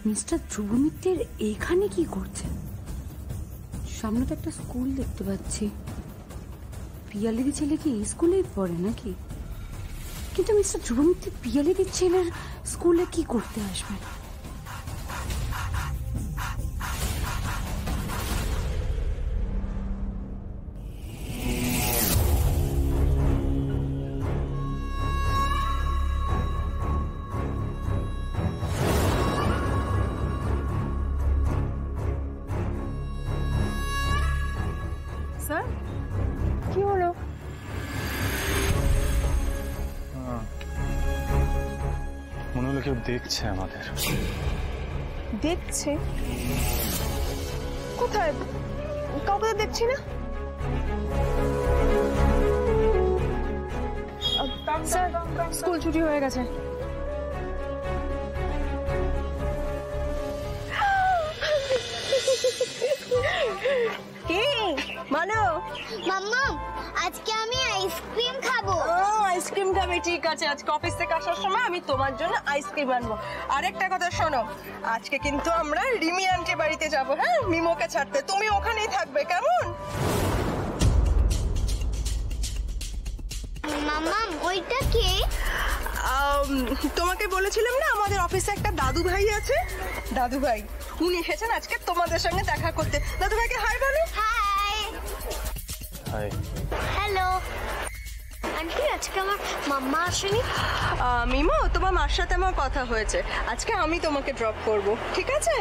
Mister ধ্রুব মিত্রের এখানে কি করছেন? সামনে তো একটা স্কুল দেখতে পাচ্ছি। পিয়ালিদি ছেলে কি এই স্কুলেই পড়ে নাকি? কিন্তু মিস্টার ধ্রুব মিত্র পিয়ালিদির ছেলের স্কুলে কি করতে আসবেন? স্যার কি হলো? মনে হলো কেউ দেখছে আমাদের। দেখছে? কোথায়? কাউকে তো দেখছি না। স্যার স্কুল ছুটি হয়ে গেছে। কি বলো? মাম্মা আজকে আমি আইসক্রিম খাবো। আইসক্রিম খাবে? ঠিক আছে, আজকে অফিস থেকে আসার সময় আমি তোমার জন্য আইসক্রিম আনবো। আরেকটা কথা শোনো, আজকে কিন্তু আমরা রিমি আন্টি বাড়িতে যাবো। হ্যাঁ, মিমোকে ছাড়তে তুমি ওখানেই থাকবে, কেমন? মাম্মা ওইটা কে? তোমাকে বলেছিলাম না আমাদের অফিসে একটা দাদু ভাই আছে। দাদু ভাই উনি এসেছেন আজকে তোমাদের সঙ্গে দেখা করতে। দাদু ভাইকে হাই বলো। হাই। হাই। হ্যালো আন্টি, আজকে আমার মাম্মা আসেনি। মিমো, তোমার মার সাথে আমার কথা হয়েছে, আজকে আমি তোমাকে ড্রপ করব, ঠিক আছে?